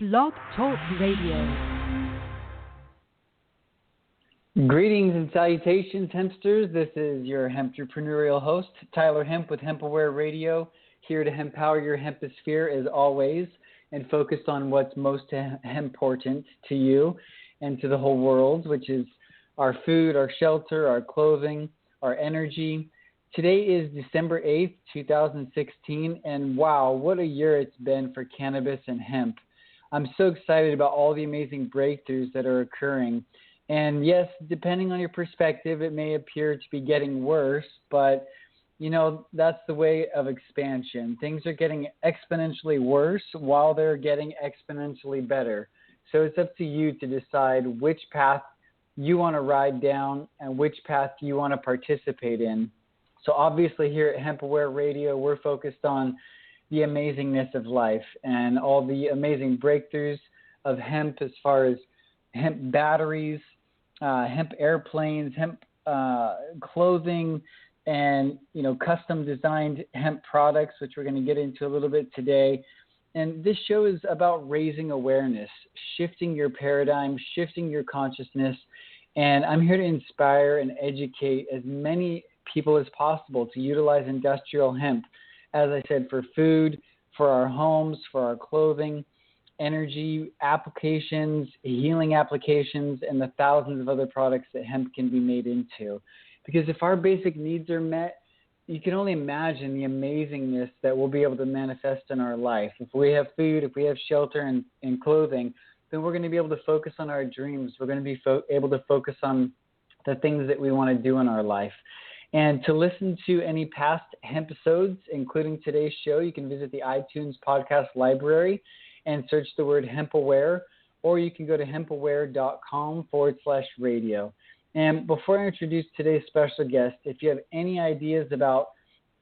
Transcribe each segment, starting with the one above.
Blog Talk Radio. Greetings and salutations, Hempsters. This is your Hempreneurial host, Tyler Hemp with HempAware Radio, here to empower your hemposphere as always and focus on what's most important to you and to the whole world, which is our food, our shelter, our clothing, our energy. Today is December 8th, 2016, and wow, what a year it's been for cannabis and hemp. I'm so excited about all the amazing breakthroughs that are occurring. And yes, depending on your perspective, it may appear to be getting worse, but you know, that's the way of expansion. Things are getting exponentially worse while they're getting exponentially better. So it's up to you to decide which path you want to ride down and which path you want to participate in. So obviously here at HempAware Radio, we're focused on the amazingness of life and all the amazing breakthroughs of hemp as far as hemp batteries, hemp airplanes, hemp clothing, and custom designed hemp products, which we're going to get into a little bit today. And this show is about raising awareness, shifting your paradigm, shifting your consciousness. And I'm here to inspire and educate as many people as possible to utilize industrial hemp, as I said, for food, for our homes, for our clothing, energy applications, healing applications, and the thousands of other products that hemp can be made into. Because if our basic needs are met, you can only imagine the amazingness that we'll be able to manifest in our life. If we have food, if we have shelter and clothing, then we're going to be able to focus on our dreams. We're going to be able to focus on the things that we want to do in our life. And to listen to any past hemp episodes, including today's show, you can visit the iTunes podcast library and search the word HempAware, or you can go to hempaware.com/radio. And before I introduce today's special guest, if you have any ideas about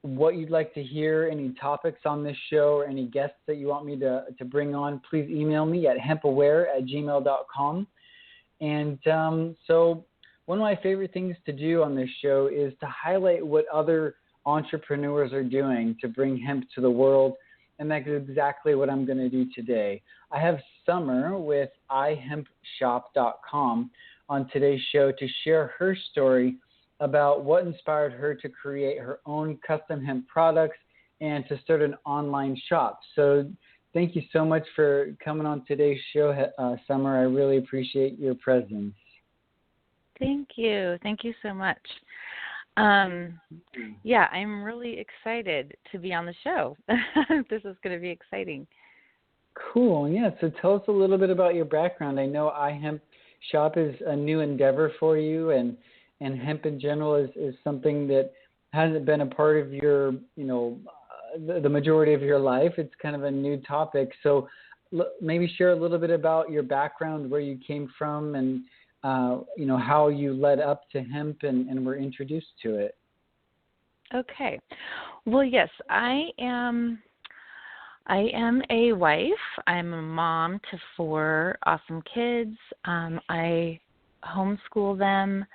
what you'd like to hear, any topics on this show, or any guests that you want me to bring on, please email me at hempaware@gmail.com. And so one of my favorite things to do on this show is to highlight what other entrepreneurs are doing to bring hemp to the world. And that's exactly what I'm going to do today. I have Summer with iHempShop.com on today's show to share her story about what inspired her to create her own custom hemp products and to start an online shop. So thank you so much for coming on today's show, Summer. I really appreciate your presence. Thank you. Thank you so much. Yeah, I'm really excited to be on the show. This is going to be exciting. Cool. Yeah. So tell us a little bit about your background. I know iHempShop is a new endeavor for you, and hemp in general is something that hasn't been a part of your, the majority of your life. It's kind of a new topic. So maybe share a little bit about your background, where you came from, and how you led up to hemp and were introduced to it. Okay. Well, yes, I am a wife. I'm a mom to 4 awesome kids. I homeschool them.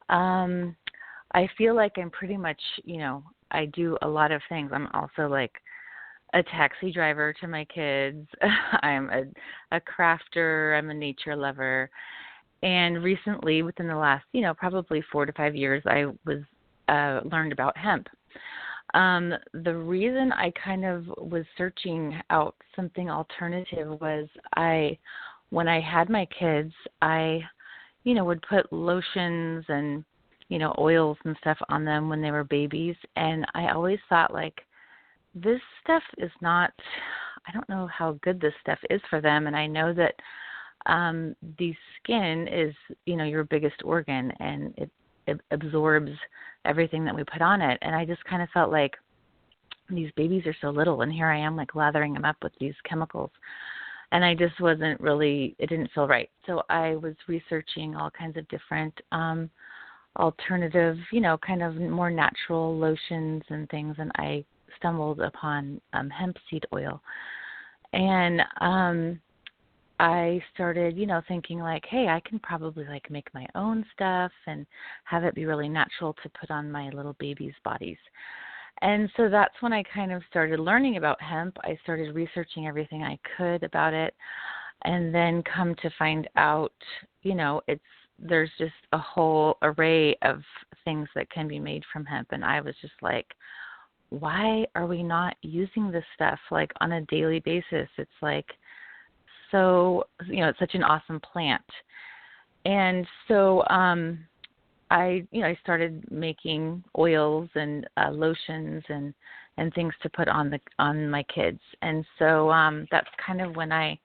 I feel like I'm pretty much, I do a lot of things. I'm also like a taxi driver to my kids. I'm a crafter. I'm a nature lover. And recently, within the last, probably 4 to 5 years, I was learned about hemp. The reason I kind of was searching out something alternative was when I had my kids, I, would put lotions and, oils and stuff on them when they were babies. And I always thought, like, this stuff is not, I don't know how good this stuff is for them. And I know that the skin is, your biggest organ, and it absorbs everything that we put on it. And I just kind of felt like these babies are so little, and here I am like lathering them up with these chemicals. And I just wasn't really, it didn't feel right. So I was researching all kinds of different alternative, kind of more natural lotions and things. And I stumbled upon hemp seed oil. And I started, thinking like, hey, I can probably like make my own stuff and have it be really natural to put on my little babies' bodies. And so that's when I kind of started learning about hemp. I started researching everything I could about it. And then come to find out, there's just a whole array of things that can be made from hemp. And I was just like, why are we not using this stuff like on a daily basis? It's like so, it's such an awesome plant. And so I started making oils and lotions and things to put on my kids. And so that's kind of when I,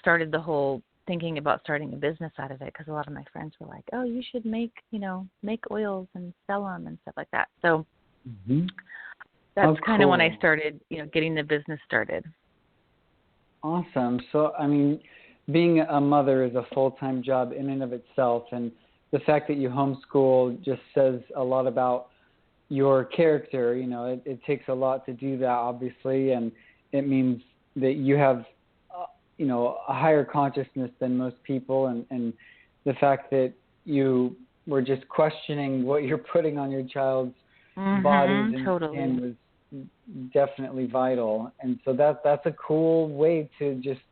started the whole thinking about starting a business out of it, because a lot of my friends were like, oh, you should make oils and sell them and stuff like that. So that's kind of when I started, getting the business started. Awesome. So, I mean, being a mother is a full-time job in and of itself, and the fact that you homeschool just says a lot about your character. It takes a lot to do that, obviously, and it means that you have, a higher consciousness than most people, and the fact that you were just questioning what you're putting on your child's bodies and was definitely vital. And so that's a cool way to just,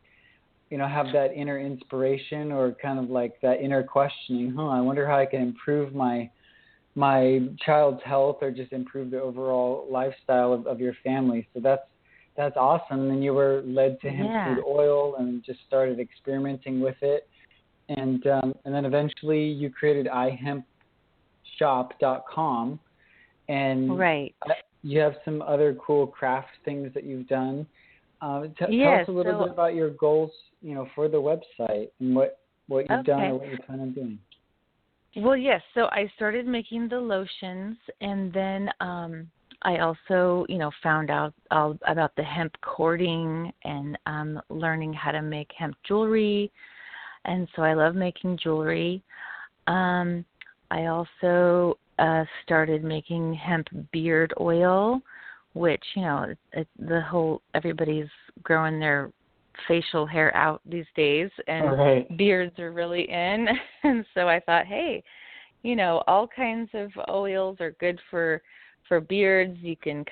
have that inner inspiration, or kind of like that inner questioning, I wonder how I can improve my child's health, or just improve the overall lifestyle of your family. So that's awesome. And then you were led to hemp seed oil and just started experimenting with it. And then eventually you created iHempShop.com. And you have some other cool craft things that you've done. Tell us a little bit about your goals, for the website, and what you've done or what you plan on doing. Well, yes. So I started making the lotions, and then I also, found out about the hemp cording and learning how to make hemp jewelry. And so I love making jewelry. I also started making hemp beard oil, which, everybody's growing their facial hair out these days, and beards are really in. And so I thought, hey, all kinds of oils are good for beards. You can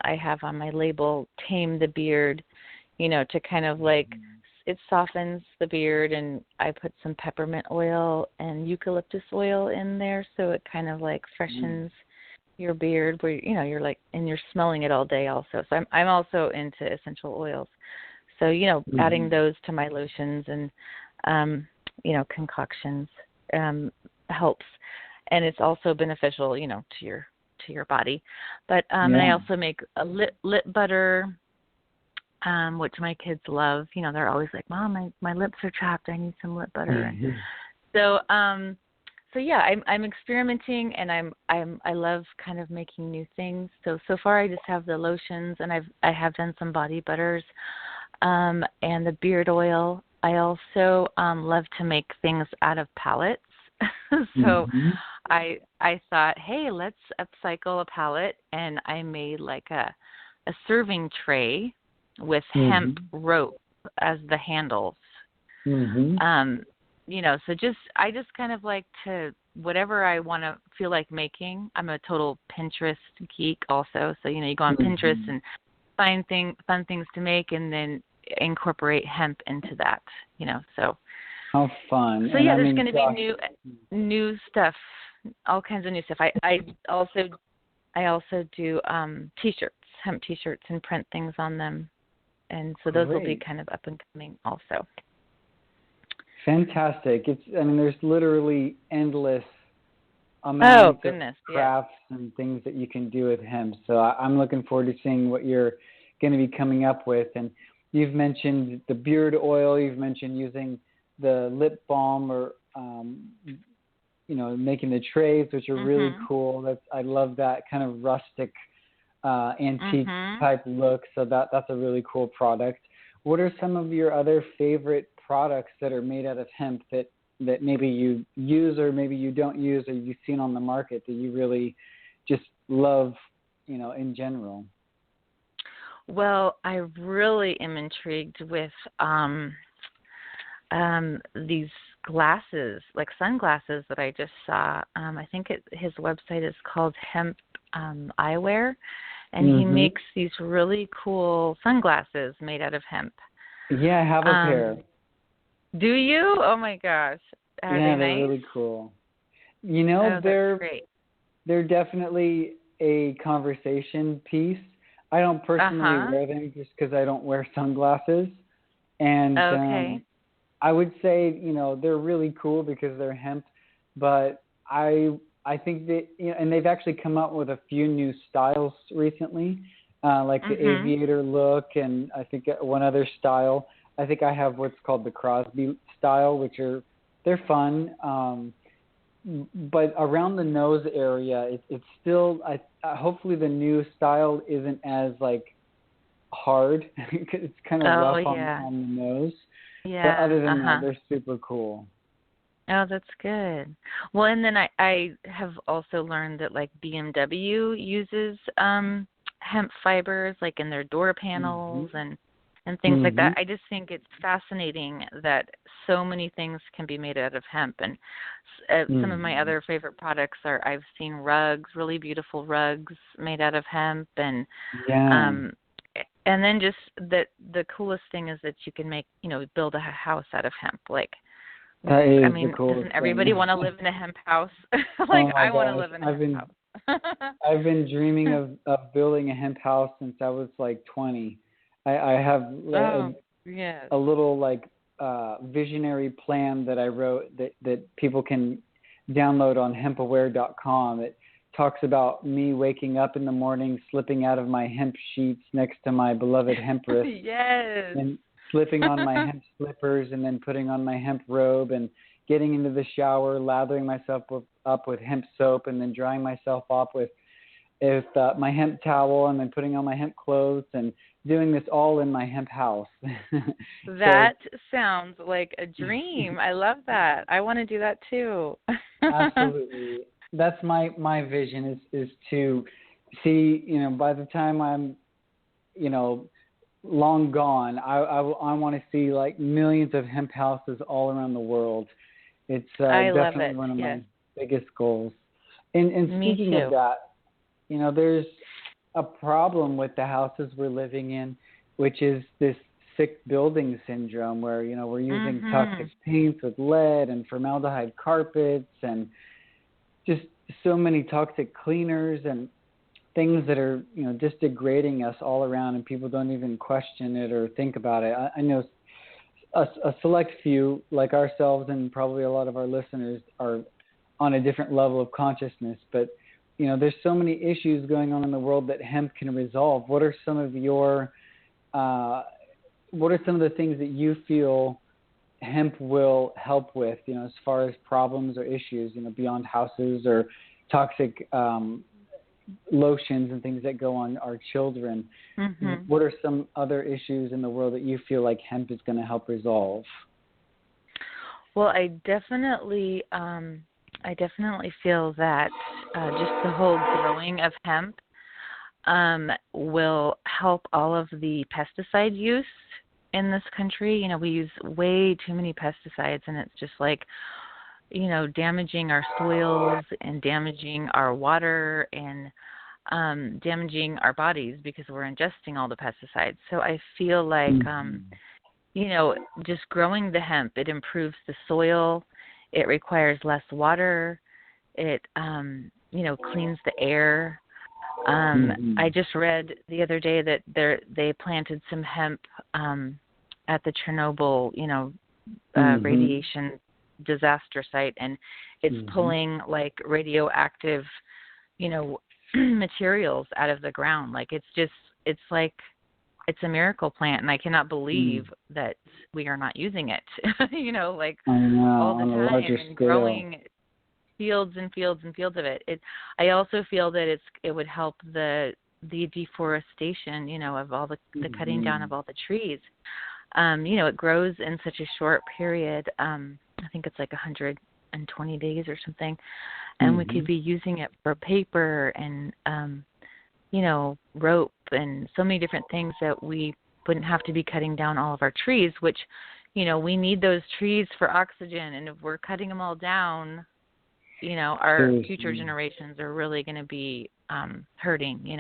I have on my label, tame the beard, to kind of like, it softens the beard, and I put some peppermint oil and eucalyptus oil in there, so it kind of like freshens your beard, where you're like, and you're smelling it all day also. So I'm also into essential oils, so adding those to my lotions and concoctions helps, and it's also beneficial to your body. But and I also make a lip butter, which my kids love. They're always like, Mom, my lips are chapped, I need some lip butter. So I'm experimenting, and I love kind of making new things. So far I just have the lotions, and I have done some body butters, and the beard oil. I also love to make things out of pallets. So I thought, hey, let's upcycle a pallet, and I made like a serving tray with hemp rope as the handles. So I just kind of like to, whatever I want to feel like making. I'm a total Pinterest geek also. So, you go on Pinterest and find fun things to make, and then incorporate hemp into that, so. How fun. So there's going to be new stuff, all kinds of new stuff. I also do T-shirts, hemp T-shirts, and print things on them. And so those will be kind of up and coming also. Fantastic. There's literally endless amounts of crafts and things that you can do with hemp. So I'm looking forward to seeing what you're going to be coming up with. And you've mentioned the beard oil. You've mentioned using the lip balm, or making the trays, which are really cool. I love that kind of rustic antique type look. So that's a really cool product. What are some of your other favorite products that are made out of hemp that maybe you use, or maybe you don't use, or you've seen on the market that you really just love, in general? Well, I really am intrigued with these glasses, like sunglasses that I just saw. I think his website is called Hemp Eyewear, and he makes these really cool sunglasses made out of hemp. Yeah, I have a pair. Do you? Oh my gosh. Are Yeah, they they're nice? really cool. You know, Oh, that's great. they're definitely a conversation piece. I don't personally Uh-huh. wear them just because I don't wear sunglasses, and Okay. I would say, they're really cool because they're hemp, but I think that, and they've actually come up with a few new styles recently, like the Mhm. aviator look, and I think one other style. I think I have what's called the Crosby style, they're fun. But around the nose area, it's still, hopefully the new style isn't as like hard. It's kind of Oh rough on yeah. on the nose. But Yeah. other than that, Uh-huh. they're super cool. Oh, that's good. Well, and then I have also learned that like BMW uses hemp fibers like in their door Mhm. panels and things like that. Mhm. I just think it's fascinating that so many things can be made out of hemp and some of my Mhm. other favorite products are I've seen rugs, really beautiful rugs made out of hemp Yeah, um and then just the coolest thing is that you can make, build a house out of hemp. Like that I is the mean, coolest doesn't thing. everybody want to live in a hemp house? Like Oh my I want to gosh, live in a hemp house. I've been dreaming of building a hemp house since I was like 20. I have Oh, yes. a little like visionary plan that I wrote that people can download on hempaware.com. It talks about me waking up in the morning, slipping out of my hemp sheets next to my beloved hemp wrist, Yes. and slipping on my hemp slippers, and then putting on my hemp robe, and getting into the shower, lathering myself up with hemp soap, and then drying myself off with my hemp towel, and then putting on my hemp clothes, and doing this all in my hemp house. So That sounds like a dream. I love that. I want to do that too. absolutely, that's my vision is to see, by the time I'm, you know long gone, I want to see like millions of hemp houses all around the world. It's I love definitely it. one of Yes. my biggest goals. And Me speaking of too. that, there's a problem with the houses we're living in, which is this sick building syndrome where, we're using toxic Mhm. paints with lead and formaldehyde carpets and just so many toxic cleaners and things that are, just degrading us all around, and people don't even question it or think about it. I know a select few like ourselves and probably a lot of our listeners are on a different level of consciousness, but there's so many issues going on in the world that hemp can resolve. Uh, what are some of the things that you feel hemp will help with, as far as problems or issues, beyond houses or toxic lotions and things that go on our children? Mhm. What are some other issues in the world that you feel like hemp is going to help resolve? Well, I definitely feel that just the whole growing of hemp will help all of the pesticide use in this country. We use way too many pesticides, and it's just like, damaging our soils and damaging our water and damaging our bodies because we're ingesting all the pesticides. So I feel like, Mm-hmm. just growing the hemp, it improves the soil. It requires less water. It, cleans the air. Mm-hmm. I just read the other day that they planted some hemp at the Chernobyl, Mm-hmm. radiation disaster site, and it's Mm-hmm. pulling like radioactive, you know, materials out of the ground. Like it's like it's a miracle plant, and I cannot Mm. believe that we are not using it. Like I know, all the on a time larger and scale. growing fields and fields and fields of it. I also feel that it would help the deforestation, of all the cutting down Mm-hmm. of all the trees. It grows in such a short period. I think it's like 120 days or something, and we Mm-hmm. could be using it for paper and rope and so many different things that we wouldn't have to be cutting down all of our trees, which, we need those trees for oxygen. And if we're cutting them all down, our future Seriously. generations are really going to be hurting.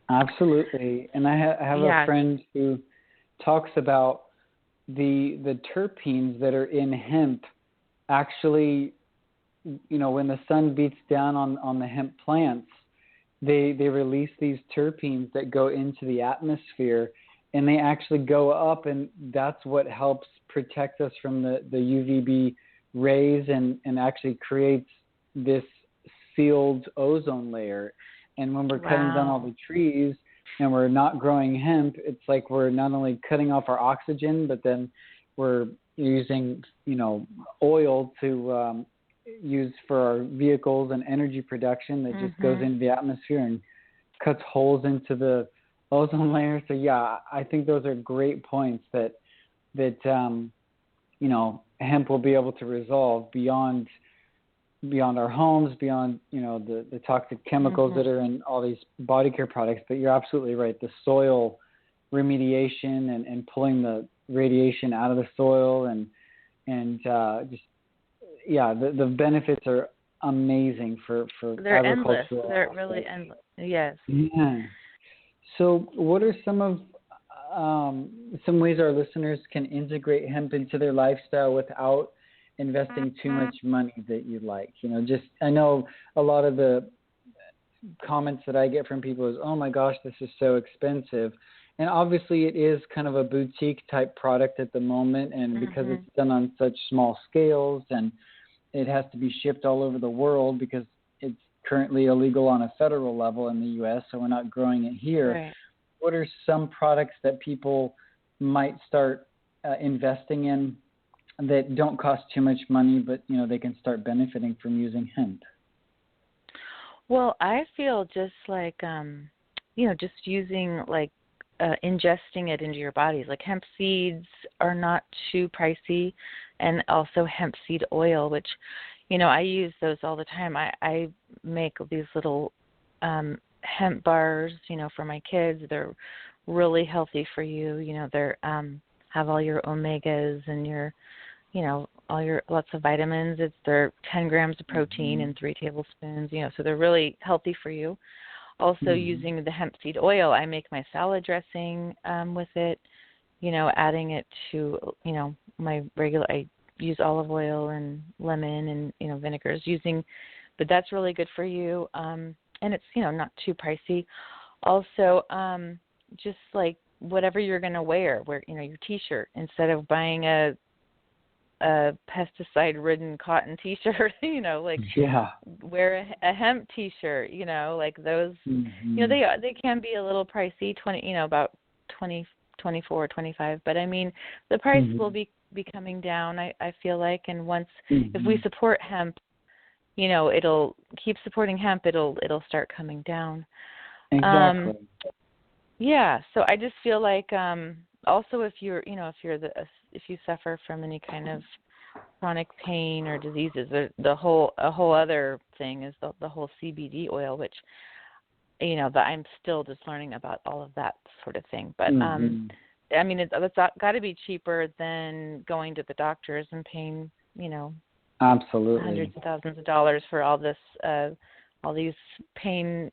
Absolutely. And I have a Yeah. friend who talks about the terpenes that are in hemp actually, when the sun beats down on the hemp plants, they release these terpenes that go into the atmosphere, and they actually go up, and that's what helps protect us from the UVB rays and actually creates this sealed ozone layer. And when we're cutting down all the trees and we're not growing hemp, it's like we're not only cutting off our oxygen, but then we're using, oil to use for our vehicles and energy production that just goes into the atmosphere and cuts holes into the ozone layer. So yeah, I think those are great points that hemp will be able to resolve beyond our homes, beyond the toxic chemicals that are in all these body care products. But you're absolutely right. The soil remediation and pulling the radiation out of the soil and the benefits are amazing for they're endless. agricultural. They're really endless. Yes. Yeah. So what are some ways our listeners can integrate hemp into their lifestyle without investing too much money that you like? I know a lot of the comments that I get from people is, oh my gosh, this is so expensive. And obviously it is kind of a boutique type product at the moment. And because it's done on such small scales and it has to be shipped all over the world because it's currently illegal on a federal level in the U.S., so we're not growing it here. Right. What are some products that people might start investing in that don't cost too much money, but they can start benefiting from using hemp? Well, I feel just like just using ingesting it into your bodies. Like hemp seeds are not too pricey, and also hemp seed oil, which I use those all the time. I make these little hemp bars, for my kids. They're really healthy for you. They're have all your omegas and your all your lots of vitamins. They're 10 grams of protein and 3 tablespoons, so they're really healthy for you. Also using the hemp seed oil, I make my salad dressing with it, adding it to, my regular, I use olive oil and lemon and, vinegars but that's really good for you. And it's, not too pricey. Also, just like whatever you're going to wear, your T-shirt, instead of buying a pesticide-ridden cotton T-shirt, wear a hemp T-shirt, like those, they can be a little pricey, about 20, 24, 25, but I mean, the price will be coming down, I feel like, and once, if we support hemp, it'll keep supporting hemp, it'll start coming down. Exactly. So I just feel like, also if you suffer from any kind of chronic pain or diseases, a whole other thing is the whole CBD oil, which that I'm still just learning about all of that sort of thing. But I mean, it's got to be cheaper than going to the doctors and paying absolutely hundreds of thousands of dollars for all this all these pain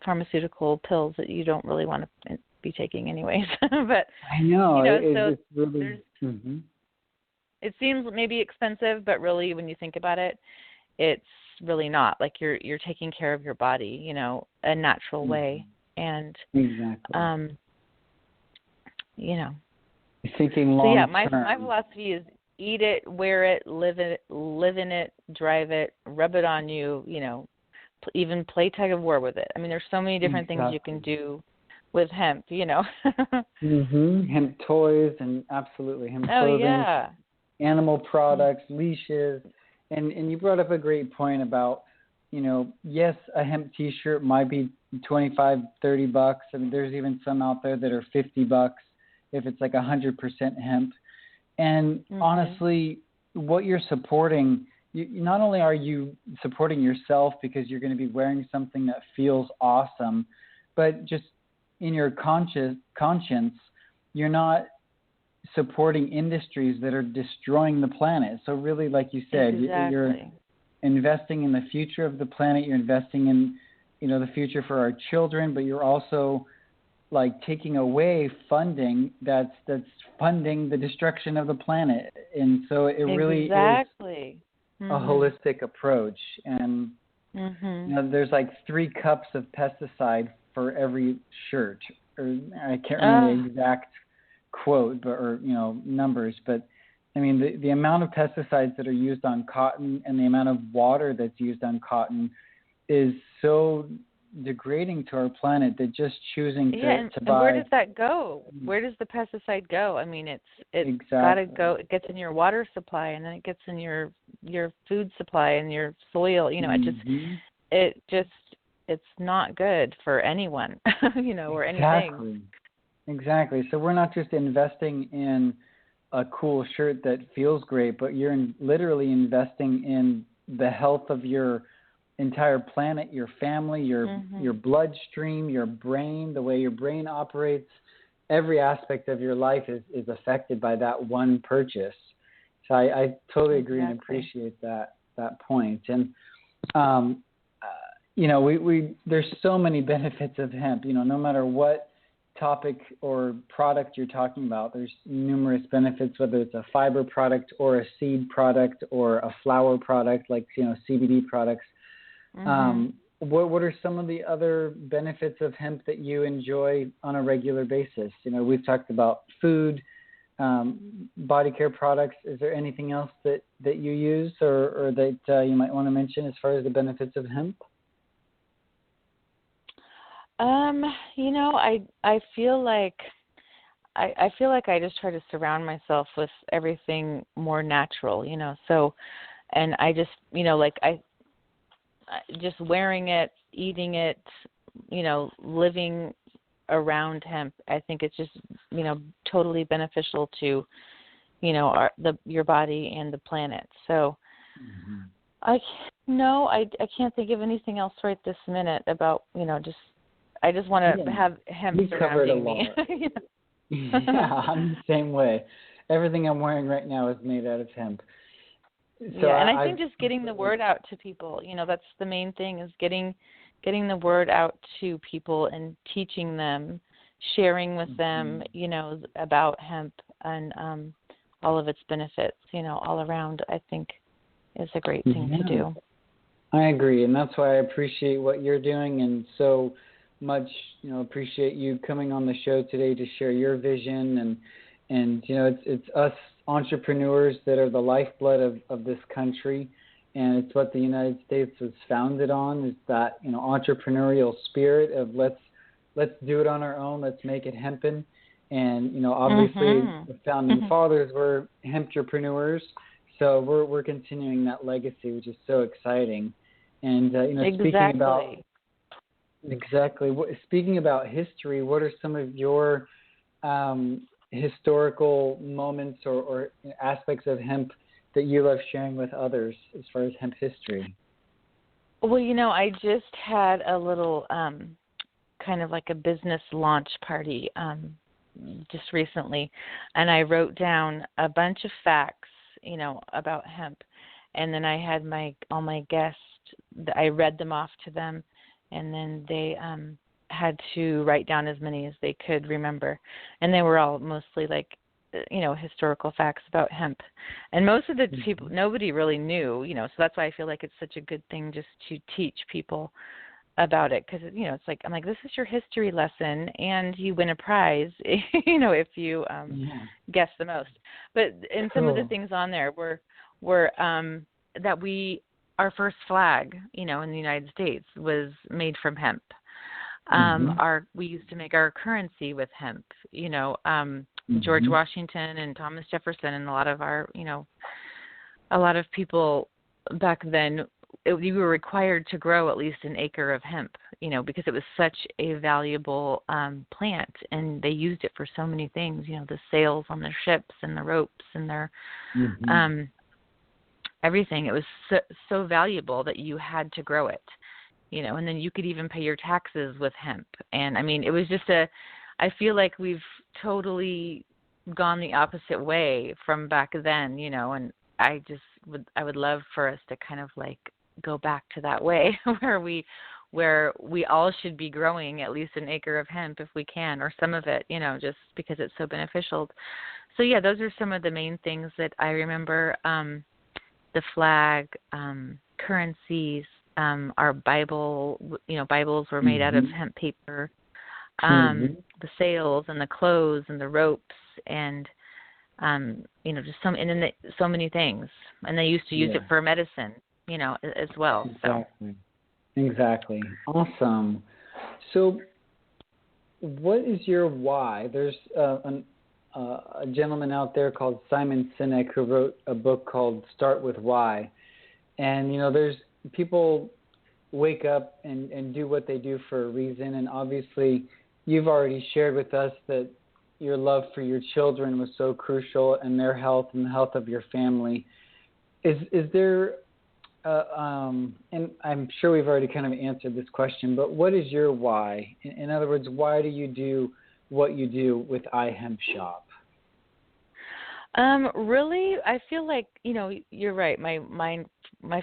pharmaceutical pills that you don't really want to be taking anyways. But I know, so it's really it seems maybe expensive, but really when you think about it, it's really not. Like you're taking care of your body, a natural way. And exactly. Thinking long so term. my philosophy is eat it, wear it, live in it, drive it, rub it on you, even play tug of war with it. I mean, there's so many different things you can do with hemp, Hemp toys and absolutely hemp clothing, animal products, leashes, and you brought up a great point about, yes, a hemp T-shirt might be $25, $30. I mean, there's even some out there that are $50 if it's like 100% hemp. And honestly, what you're supporting, not only are you supporting yourself because you're going to be wearing something that feels awesome, but just in your conscience, you're not supporting industries that are destroying the planet. So really, like you said, you're investing in the future of the planet. You're investing in, the future for our children, but you're also like taking away funding that's funding the destruction of the planet. And so it really is Exactly. a holistic approach. And there's like 3 cups of pesticide for every shirt, or I can't remember the exact quote, but numbers, but I mean the amount of pesticides that are used on cotton and the amount of water that's used on cotton is so degrading to our planet that just choosing to buy. And where does that go? Where does the pesticide go? I mean, it's got to go. It gets in your water supply, and then it gets in your food supply and your soil. It's not good for anyone, or anything. Exactly. So we're not just investing in a cool shirt that feels great, but you're literally investing in the health of your entire planet, your family, your bloodstream, your brain, the way your brain operates. Every aspect of your life is affected by that one purchase. So I totally agree and appreciate that point. And we there's so many benefits of hemp. No matter what topic or product you're talking about, there's numerous benefits, whether it's a fiber product or a seed product or a flower product like CBD products. What are some of the other benefits of hemp that you enjoy on a regular basis? We've talked about food, body care products. Is there anything else that you use or that you might want to mention as far as the benefits of hemp? I feel like I just try to surround myself with everything more natural, so, and I just, just wearing it, eating it, living around hemp, I think it's just, totally beneficial to, your body and the planet. So I can't think of anything else right this minute about, I just want to have hemp surrounding me. Yeah, I'm the same way. Everything I'm wearing right now is made out of hemp. So and I think just getting the word out to people, that's the main thing, is getting the word out to people and teaching them, sharing with them, about hemp and all of its benefits, all around, I think is a great thing to do. I agree, and that's why I appreciate what you're doing, and so much, appreciate you coming on the show today to share your vision, and it's us entrepreneurs that are the lifeblood of this country, and it's what the United States was founded on, is that entrepreneurial spirit of let's do it on our own, let's make it hempen. And obviously the founding fathers were hempentrepreneurs, so we're continuing that legacy, which is so exciting. And speaking about history, what are some of your historical moments or aspects of hemp that you love sharing with others as far as hemp history? Well, I just had a little kind of like a business launch party just recently, and I wrote down a bunch of facts, about hemp, and then I had all my guests, I read them off to them, and then they had to write down as many as they could remember. And they were all mostly like, historical facts about hemp. And most of the people, nobody really knew, so that's why I feel like it's such a good thing just to teach people about it. Because, it's like, I'm like, this is your history lesson, and you win a prize, if you guess the most. But and some of the things on there were that our first flag, in the United States was made from hemp. We used to make our currency with hemp, George Washington and Thomas Jefferson and a lot of people back then, you were required to grow at least an acre of hemp, because it was such a valuable plant, and they used it for so many things, the sails on their ships and the ropes and their everything. It was so valuable that you had to grow it. And then you could even pay your taxes with hemp. And I mean, it was just I feel like we've totally gone the opposite way from back then, and I would love for us to kind of like go back to that way where we where we all should be growing at least an acre of hemp if we can, or some of it, just because it's so beneficial. So yeah, those are some of the main things that I remember. The flag, currencies, our Bible, Bibles were made out of hemp paper. The sails and the clothes and the ropes and just so many things. And they used to use it for medicine, as well. Exactly. Awesome. So what is your why? There's a gentleman out there called Simon Sinek who wrote a book called Start With Why. And, there's people wake up and do what they do for a reason. And obviously you've already shared with us that your love for your children was so crucial, and their health and the health of your family. Is there, and I'm sure we've already kind of answered this question, but what is your why? In other words, why do you do what you do with iHempShop? Really, I feel like, you're right. My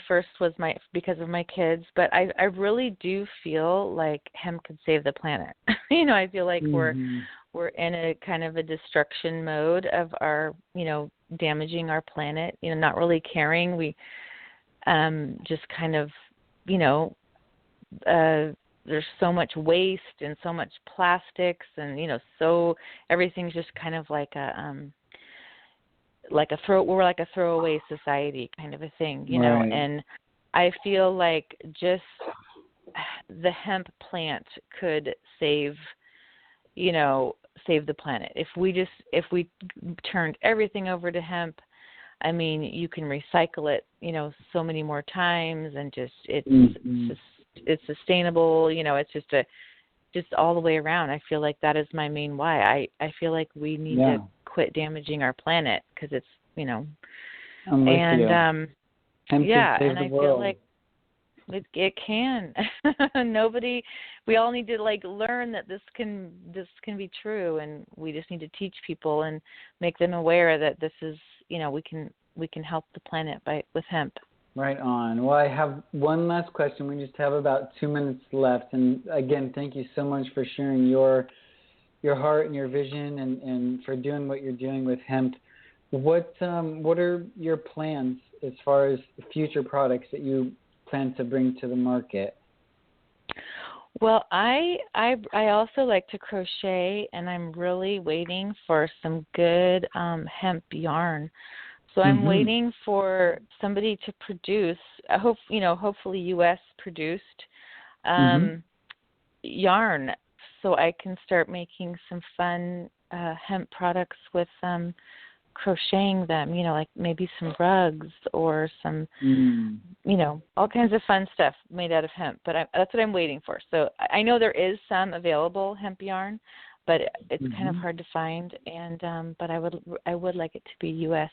first was because of my kids, but I really do feel like hemp could save the planet. I feel like we're in a kind of a destruction mode of our, damaging our planet, not really caring. We just kind of, there's so much waste and so much plastics and, so everything's just kind of like we're like a throwaway society kind of a thing, Right. And I feel like just the hemp plant could save the planet. If we turned everything over to hemp, I mean, you can recycle it, so many more times, and just it's sustainable, it's just all the way around. I feel like that is my main why. I feel like we need to quit damaging our planet because it's, I'm with you. and I feel like it can. We all need to learn that this can be true, and we just need to teach people and make them aware that this is, we can help the planet with hemp. Right on. Well, I have one last question. We just have about 2 minutes left. And again, thank you so much for sharing your heart and your vision and for doing what you're doing with hemp. What are your plans as far as future products that you plan to bring to the market? Well, I also like to crochet, and I'm really waiting for some good hemp yarn. So I'm waiting for somebody to produce, hopefully U.S. produced yarn, so I can start making some fun hemp products with crocheting them, like maybe some rugs or some, all kinds of fun stuff made out of hemp. But that's what I'm waiting for. So I know there is some available hemp yarn, but it's kind of hard to find. And but I would like it to be U.S.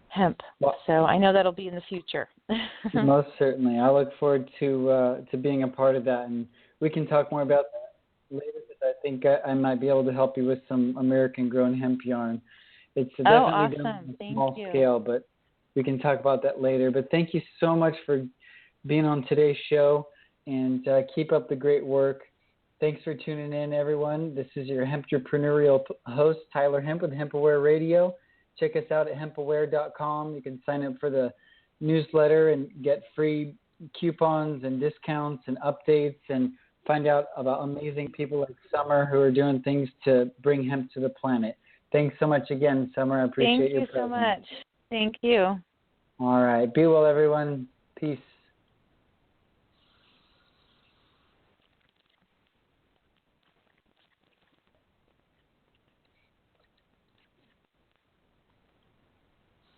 hemp. Well, so I know that'll be in the future. Most certainly. I look forward to being a part of that, and we can talk more about that later, because I think I might be able to help you with some American-grown hemp yarn. It's definitely done on a small scale, but we can talk about that later. But thank you so much for being on today's show, and keep up the great work. Thanks for tuning in, everyone. This is your hemp-entrepreneurial host, Tyler Hemp with HempAware Radio. Check us out at hempaware.com. You can sign up for the newsletter and get free coupons and discounts and updates, and find out about amazing people like Summer who are doing things to bring hemp to the planet. Thanks so much again, Summer. I appreciate your presence. Thank you so much. Thank you. All right. Be well, everyone. Peace.